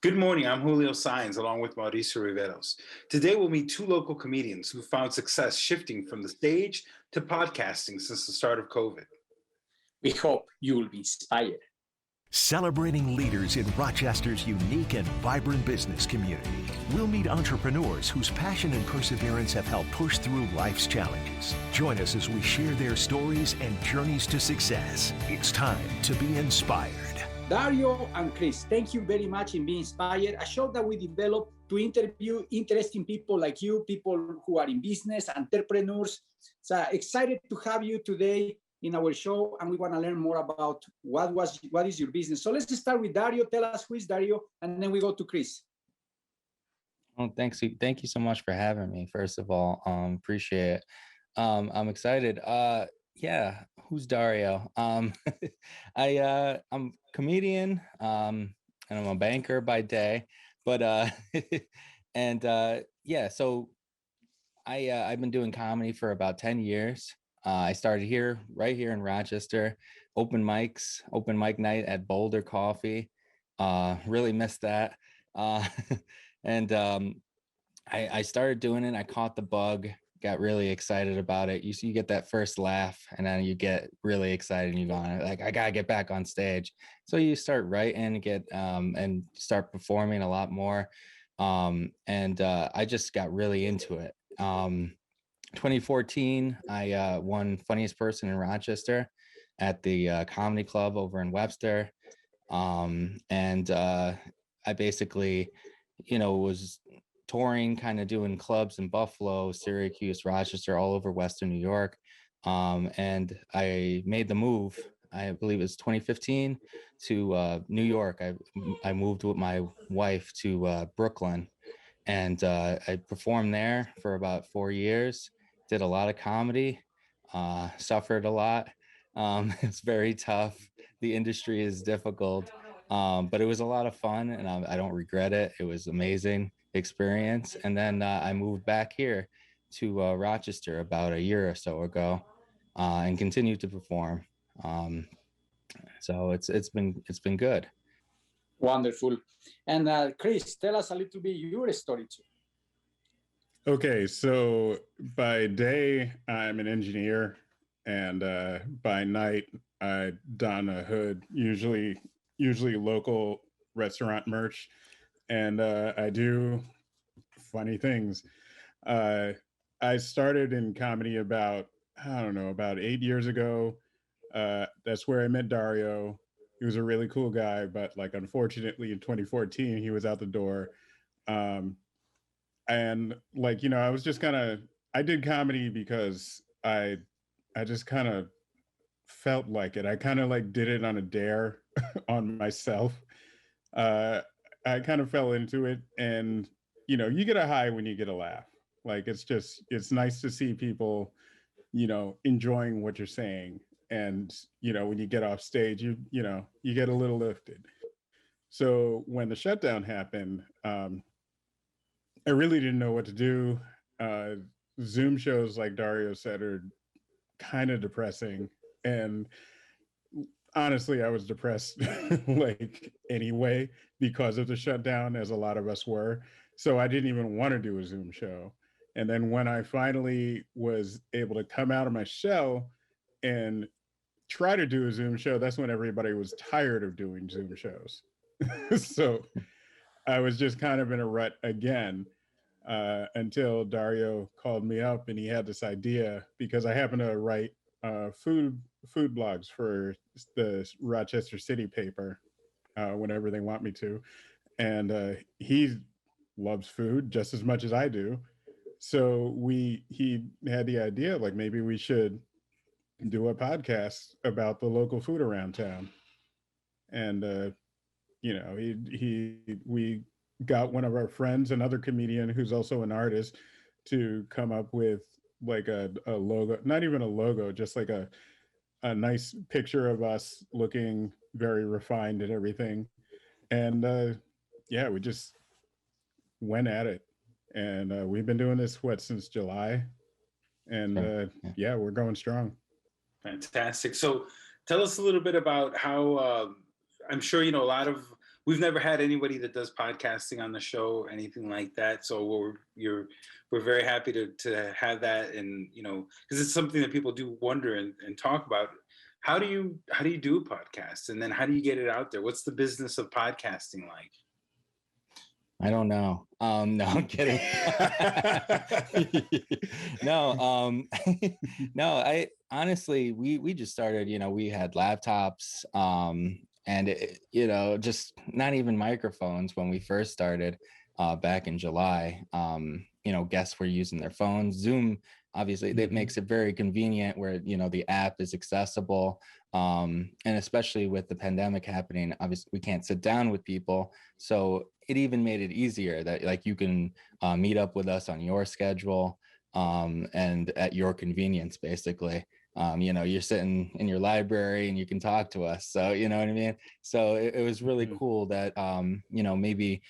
Good morning. I'm Julio Saenz, along with Mauricio Riveros. Today, we'll meet two local comedians who found success shifting from the stage to podcasting since the start of COVID. We hope you will be inspired. Celebrating leaders in Rochester's unique and vibrant business community. We'll meet entrepreneurs whose passion and perseverance have helped push through life's challenges. Join us as we share their stories and journeys to success. It's time to be inspired. Dario and Chris, thank you very much in being inspired. A show that we developed to interview interesting people like you, people who are in business, entrepreneurs. So excited to have you today in our show, and we want to learn more about what is your business. So let's start with Dario. Tell us who is Dario, and then we go to Chris. Well, thank you so much for having me. First of all, appreciate it. I'm excited. Who's Dario? I'm a comedian, and I'm a banker by day. But so I've been doing comedy for about 10 years. I started right here in Rochester, open mic night at Boulder Coffee. Really missed that. I started doing it. I caught the bug, got really excited about it. You get that first laugh, and then you get really excited, and you go on like, I gotta get back on stage. So you start writing, and start performing a lot more. I just got really into it. 2014, I won Funniest Person in Rochester at the Comedy Club over in Webster. I basically, was touring, kind of doing clubs in Buffalo, Syracuse, Rochester, all over Western New York. And I made the move, I believe it was 2015, to New York. I moved with my wife to Brooklyn, and I performed there for about 4 years. Did a lot of comedy, suffered a lot. It's very tough. The industry is difficult, but it was a lot of fun, and I don't regret it. It was amazing experience. And then I moved back here to Rochester about a year or so ago, and continued to perform. So it's been good. Wonderful. And Chris, tell us a little bit your story too. Okay, so by day, I'm an engineer, and by night, I don a hood, usually local restaurant merch, and I do funny things. I started in comedy about 8 years ago. That's where I met Dario. He was a really cool guy, but unfortunately in 2014, he was out the door. And I was just I did comedy because I just kind of felt like it. I kind of did it on a dare on myself. I kind of fell into it, and you get a high when you get a laugh. It's nice to see people, enjoying what you're saying. And, when you get off stage, you get a little lifted. So when the shutdown happened, I really didn't know what to do. Zoom shows, like Dario said, are kind of depressing. And honestly, I was depressed anyway because of the shutdown, as a lot of us were. So I didn't even want to do a Zoom show. And then when I finally was able to come out of my shell and try to do a Zoom show, that's when everybody was tired of doing Zoom shows. So I was just kind of in a rut again, until Dario called me up, and he had this idea, because I happen to write food blogs for the Rochester City paper whenever they want me to. And he loves food just as much as I do. So he had the idea, maybe we should do a podcast about the local food around town. And we got one of our friends, another comedian who's also an artist, to come up with a logo, not even a logo, just a nice picture of us looking very refined and everything. And we just went at it. And we've been doing this, since July. And we're going strong. Fantastic. So tell us a little bit about how, I'm sure, a lot of we've never had anybody that does podcasting on the show, anything like that. So we're very happy to have that, and because it's something that people do wonder and talk about. How do you do a podcast, and then how do you get it out there? What's the business of podcasting like? I don't know. No, I'm kidding. No, no, I honestly, we just started, we had laptops, and just not even microphones when we first started, back in July. Guests were using their phones. Zoom, obviously, that makes it very convenient where, the app is accessible. And especially with the pandemic happening, obviously we can't sit down with people. So it even made it easier that like you can meet up with us on your schedule, and at your convenience, basically. You're sitting in your library and you can talk to us. So, you know what I mean? So it was really cool that, maybe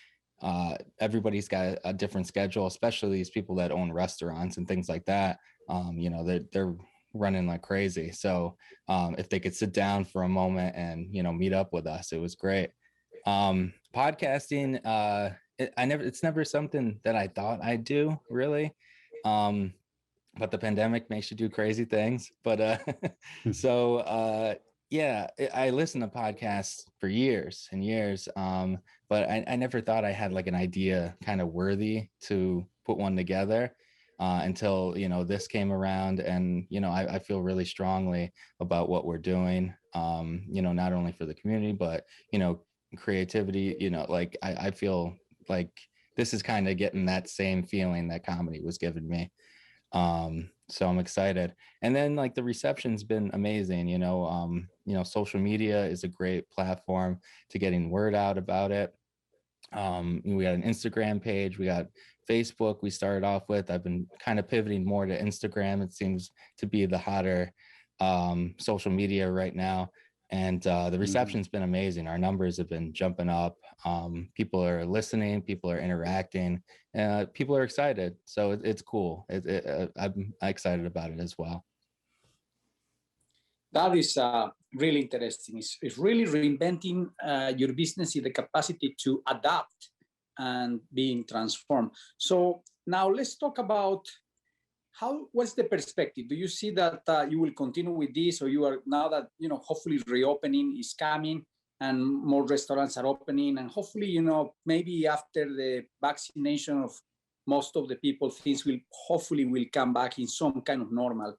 everybody's got a different schedule, especially these people that own restaurants and things like that. They're running like crazy. So if they could sit down for a moment and, meet up with us, it was great. Podcasting, it's never something that I thought I'd do, really. But the pandemic makes you do crazy things. But yeah, I listened to podcasts for years and years. But I never thought I had like an idea kind of worthy to put one together, until, this came around. And, I feel really strongly about what we're doing, not only for the community, but, creativity, like I feel like this is kind of getting that same feeling that comedy was giving me. So I'm excited. And then like the reception's been amazing. Social media is a great platform to getting word out about it. We got an Instagram page, we got Facebook we started off with. I've been kind of pivoting more to Instagram. It seems to be the hotter social media right now. And the reception's been amazing. Our numbers have been jumping up. People are listening, people are interacting, people are excited. So it's cool. I'm excited about it as well. That is really interesting. It's really reinventing your business in the capacity to adapt and being transformed. So now let's talk about what's the perspective? Do you see that you will continue with this, or you are now that, hopefully reopening is coming and more restaurants are opening, and hopefully, maybe after the vaccination of most of the people, things will come back in some kind of normal.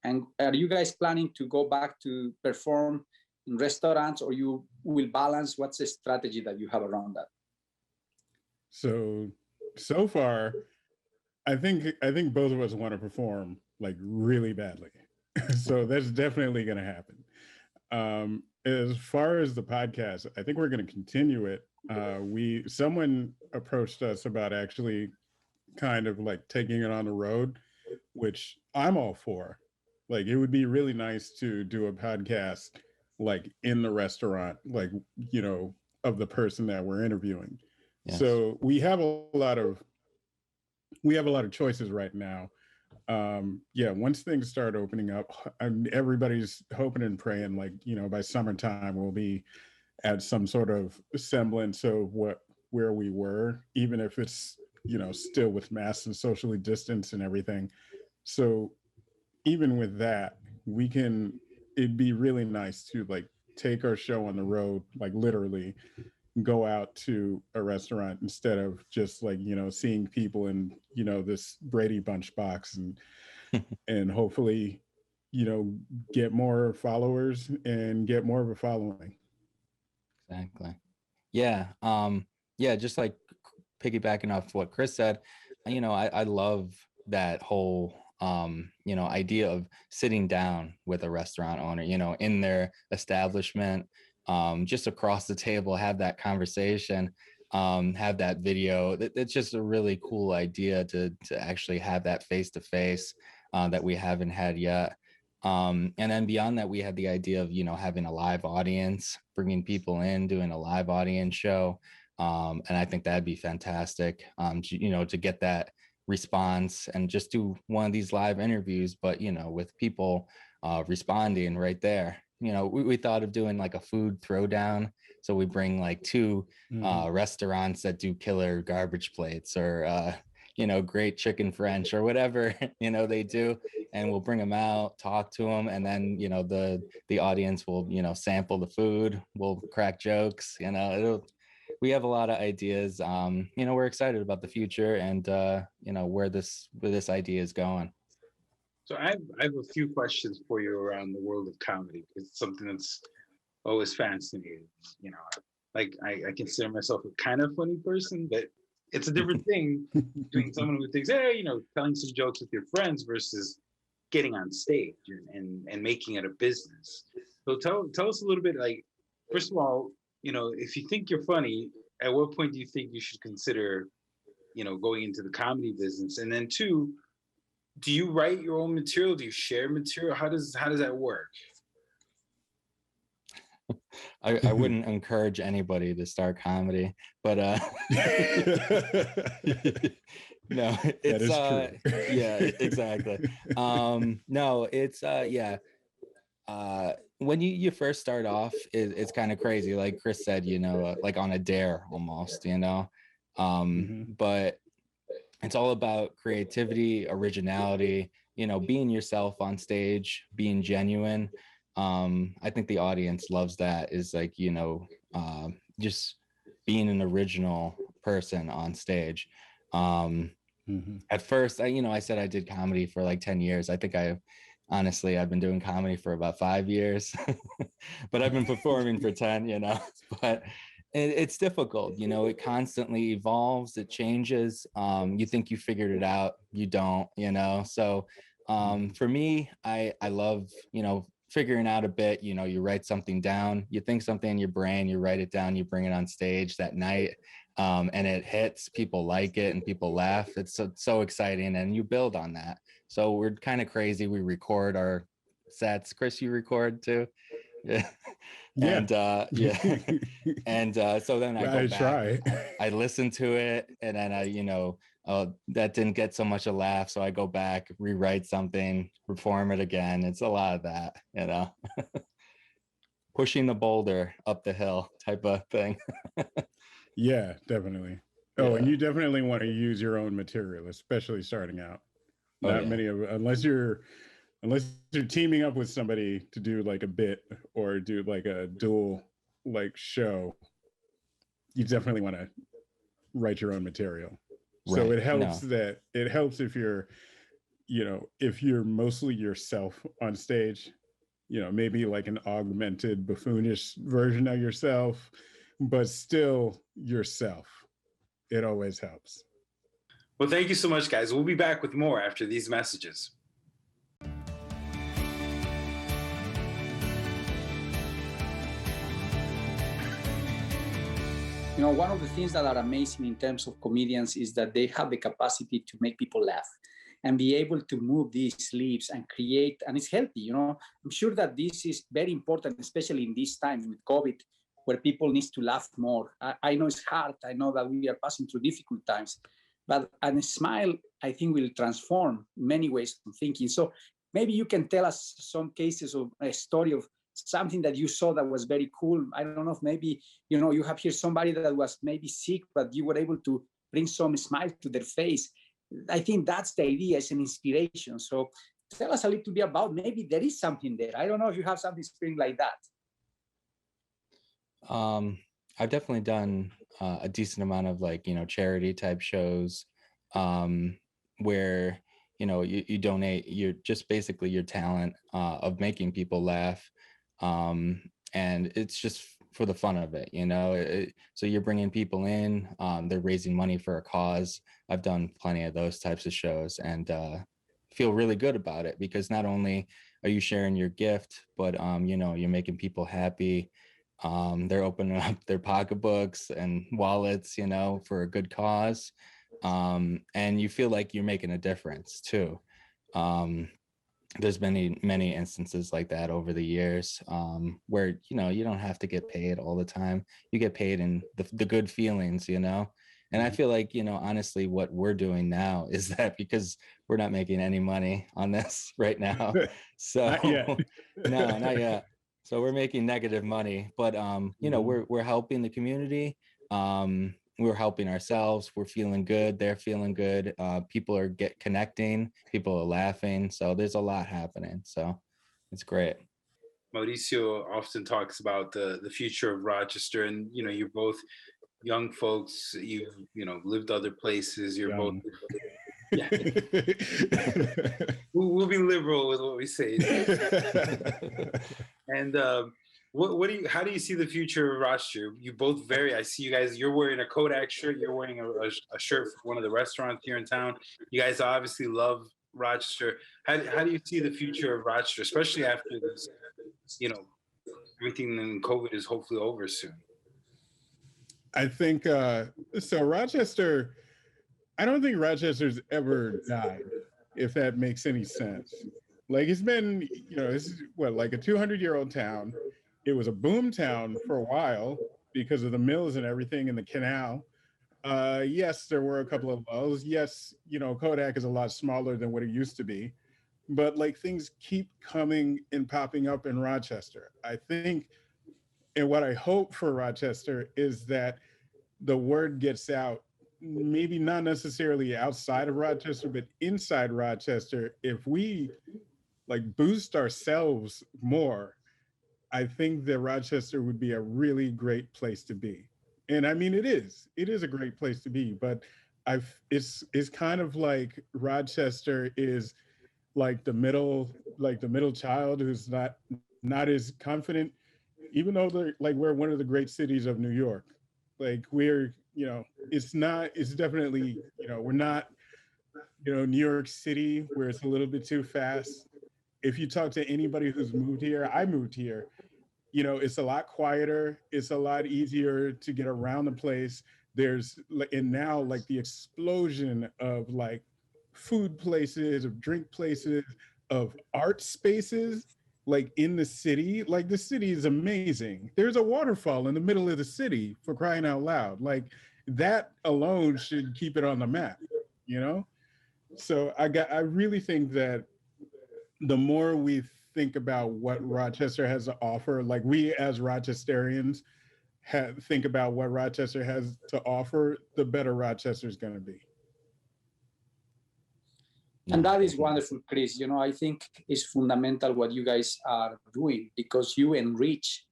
And are you guys planning to go back to perform in restaurants, or you will balance? What's the strategy that you have around that? So far, I think both of us want to perform like really badly. So that's definitely going to happen. As far as the podcast, I think we're going to continue it. Someone approached us about actually kind of like taking it on the road, which I'm all for. Like, it would be really nice to do a podcast like in the restaurant, like, of the person that we're interviewing. Yes. So we have a lot of choices right now. Once things start opening up, everybody's hoping and praying, like, by summertime we'll be at some sort of semblance of where we were, even if it's, still with masks and socially distanced and everything. So even with that, it'd be really nice to like take our show on the road, like literally go out to a restaurant instead of just like, seeing people in, this Brady Bunch box, and hopefully, get more followers and get more of a following. Exactly. Yeah. Just like piggybacking off what Chris said, I love that whole idea of sitting down with a restaurant owner, in their establishment, just across the table, have that conversation, have that video. It's just a really cool idea to actually have that face to face that we haven't had yet. And then beyond that, we had the idea of, having a live audience, bringing people in, doing a live audience show. And I think that'd be fantastic, to get that response and just do one of these live interviews, but with people responding right there. we thought of doing like a food throwdown. So we bring like two restaurants that do killer garbage plates, or great chicken French or whatever they do, and we'll bring them out, talk to them, and then the audience will sample the food. We'll crack jokes. We have a lot of ideas. We're excited about the future and where this idea is going. So I have a few questions for you around the world of comedy. It's something that's always fascinating. Like I consider myself a kind of funny person, but it's a different thing between someone who thinks, hey, telling some jokes with your friends versus getting on stage and making it a business. So tell us a little bit, like, first of all, if you think you're funny, at what point do you think you should consider, going into the comedy business? And then two, do you write your own material? Do you share material? How does that work? I wouldn't encourage anybody to start comedy, but no, it's yeah, exactly. No, it's when you first start off, it's kind of crazy, like Chris said, like on a dare almost, but it's all about creativity, originality, being yourself on stage, being genuine. I think the audience loves that, is like, just being an original person on stage. At first, I said I did comedy for like 10 years. I think I've been doing comedy for about 5 years, but I've been performing for 10, but it's difficult. It constantly evolves, it changes. You think you figured it out, you don't, so for me, I love, figuring out a bit. You write something down, you think something in your brain, you write it down, you bring it on stage that night, and it hits, people like it and people laugh. It's so exciting, and you build on that. So we're kind of crazy. We record our sets. Chris, you record too? Yeah. And yeah. And so then I go back, I listen to it, and then that didn't get so much a laugh, so I go back, rewrite something, perform it again. It's a lot of that, pushing the boulder up the hill type of thing. Yeah, definitely. And you definitely want to use your own material, especially starting out. Many of, unless you're teaming up with somebody to do like a bit or do like a dual like show, you definitely want to write your own material. Right. So it helps if you're, if you're mostly yourself on stage, maybe like an augmented buffoonish version of yourself, but still yourself. It always helps. Well, thank you so much, guys. We'll be back with more after these messages. One of the things that are amazing in terms of comedians is that they have the capacity to make people laugh and be able to move these lips and create, and it's healthy. I'm sure that this is very important, especially in this time with COVID, where people need to laugh more. I know it's hard. I know that we are passing through difficult times, but a smile, I think, will transform many ways of thinking. So maybe you can tell us some cases of a story of something that you saw that was very cool. I don't know if maybe, you have here somebody that was maybe sick, but you were able to bring some smile to their face. I think that's the idea, it's an inspiration. So tell us a little bit about, maybe there is something there. I don't know if you have something spring like that. I've definitely done a decent amount of charity type shows, where, you donate just basically your talent of making people laugh. And it's just for the fun of it, so you're bringing people in, they're raising money for a cause. I've done plenty of those types of shows, and feel really good about it, because not only are you sharing your gift, but you're making people happy. They're opening up their pocketbooks and wallets, for a good cause. And you feel like you're making a difference too. There's many instances like that over the years, where, you don't have to get paid all the time. You get paid in the good feelings, and I feel like, honestly, what we're doing now is that because we're not making any money on this right now. So not yet. No, not yet. So we're making negative money, but you know, we're helping the community. We're helping ourselves. We're feeling good. They're feeling good. People are connecting. People are laughing. So there's a lot happening. So it's great. Mauricio often talks about the future of Rochester, and you know, you're both young folks. You know lived other places. You're both. Young. Yeah. We'll be liberal with what we say. And what do you? How do you see the future of Rochester? You both I see you guys. You're wearing a Kodak shirt. You're wearing a shirt for one of the restaurants here in town. You guys obviously love Rochester. How do you see the future of Rochester, especially after this? You know, everything in COVID is hopefully over soon. I think so. Rochester, I don't think Rochester's ever died, if that makes any sense. Like it's been, you know, this is what, like a 200-year-old town. It was a boom town for a while because of the mills and everything in the canal. Yes, there were a couple of lulls. Yes, you know, Kodak is a lot smaller than what it used to be. But like things keep coming and popping up in Rochester. I think, and what I hope for Rochester is that the word gets out, maybe not necessarily outside of Rochester, but inside Rochester. If we like boost ourselves more, I think that Rochester would be a really great place to be. And I mean, it is a great place to be, but it's kind of like Rochester is like the middle child who's not as confident, even though we're one of the great cities of New York. Like we're, you know, it's definitely, you know, we're not, you know, New York City where it's a little bit too fast. If you talk to anybody who's moved here, I moved here, you know, it's a lot quieter. It's a lot easier to get around the place. And now like the explosion of like food places, of drink places, of art spaces, like in the city. Like the city is amazing. There's a waterfall in the middle of the city, for crying out loud. Like that alone should keep it on the map, you know? So I really think that the more we think about what Rochester has to offer, like we as Rochesterians think about what Rochester has to offer, the better Rochester is going to be. And that is wonderful, Chris. You know, I think it's fundamental what you guys are doing, because you enrich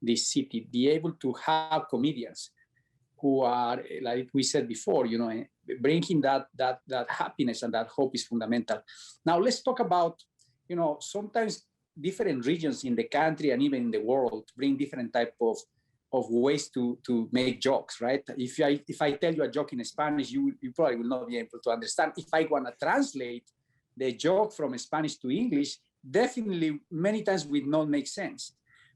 the city, be able to have comedians who are, like we said before, you know, bringing that happiness and that hope is fundamental. Now let's talk about, you know, sometimes different regions in the country and even in the world bring different type of ways to make jokes, right? If I tell you a joke in Spanish, you probably will not be able to understand. If I want to translate the joke from Spanish to English, definitely many times will not make sense.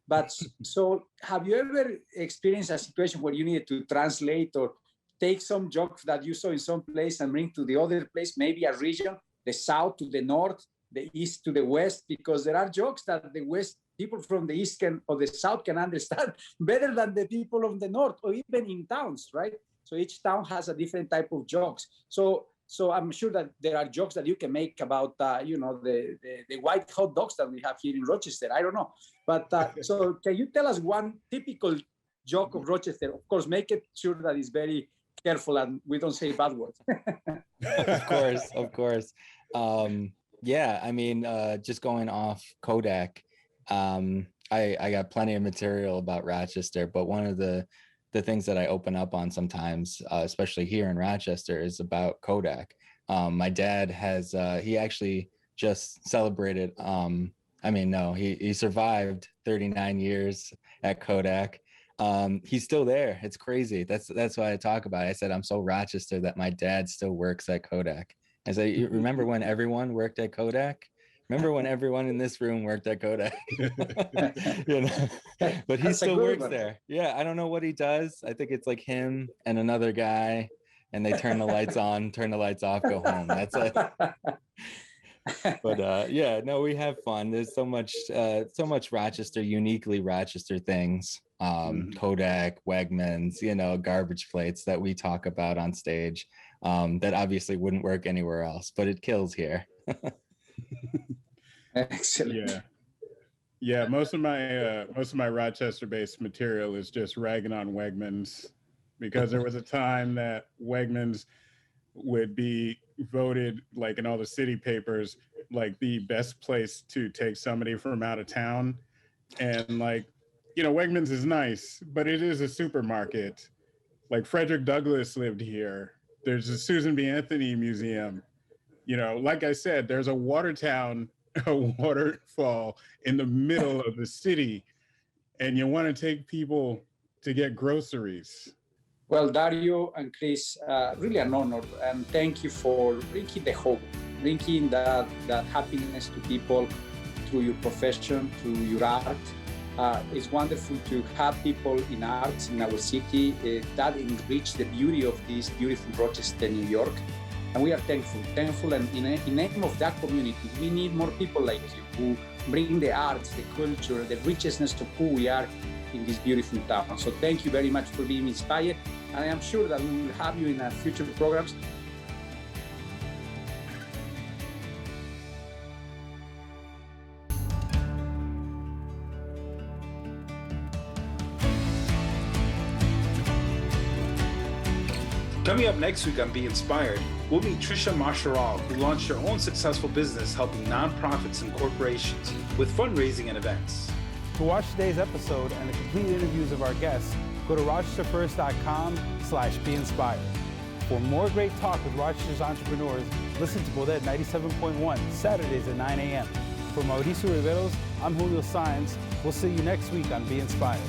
But so have you ever experienced a situation where you needed to translate or take some joke that you saw in some place and bring to the other place, maybe a region, the south to the north, the east to the west, because there are jokes that the west people from the east or the south can understand better than the people of the north, or even in towns, right? So each town has a different type of jokes. So I'm sure that there are jokes that you can make about, you know, the white hot dogs that we have here in Rochester. I don't know, but so can you tell us one typical joke of Rochester? Of course, make it sure that it's very careful and we don't say bad words. Of course. Yeah, I mean, just going off Kodak, I got plenty of material about Rochester, but one of the things that I open up on sometimes, especially here in Rochester, is about Kodak. My dad has, he actually just celebrated, he survived 39 years at Kodak. He's still there. It's crazy. That's why I talk about it. I said, I'm so Rochester that my dad still works at Kodak. I said, you remember when everyone worked at Kodak? Remember when everyone in this room worked at Kodak? You know, but he still works there. Yeah, I don't know what he does. I think it's like him and another guy, and they turn the lights on, turn the lights off, go home. That's it. But yeah, no, we have fun. There's so much Rochester, uniquely Rochester things. Kodak, Wegmans, you know, garbage plates that we talk about on stage, that obviously wouldn't work anywhere else, but it kills here. Excellent. Yeah. Yeah, most of my Rochester-based material is just ragging on Wegmans, because there was a time that Wegmans would be voted, like in all the city papers, like the best place to take somebody from out of town. And like, Wegmans is nice, but it is a supermarket. Like Frederick Douglass lived here. There's a Susan B. Anthony Museum. Like I said, there's a Watertown, a waterfall in the middle of the city, and you want to take people to get groceries. Well, Dario and Chris, really an honor, and thank you for bringing the hope, bringing that happiness to people through your profession, through your art. It's wonderful to have people in arts in our city that enrich the beauty of this beautiful Rochester, New York. And we are thankful, and in the name of that community, we need more people like you who bring the arts, the culture, the richness of who we are in this beautiful town. So thank you very much for being inspired, and I am sure that we will have you in our future programs. Coming up next week on Be Inspired, we'll meet Trisha Masharal, who launched her own successful business helping nonprofits and corporations with fundraising and events. To watch today's episode and the complete interviews of our guests, go to rochesterfirst.com/beinspired. For more great talk with Rochester's entrepreneurs, listen to Bodette 97.1, Saturdays at 9 a.m. For Mauricio Riveros, I'm Julio Saenz. We'll see you next week on Be Inspired.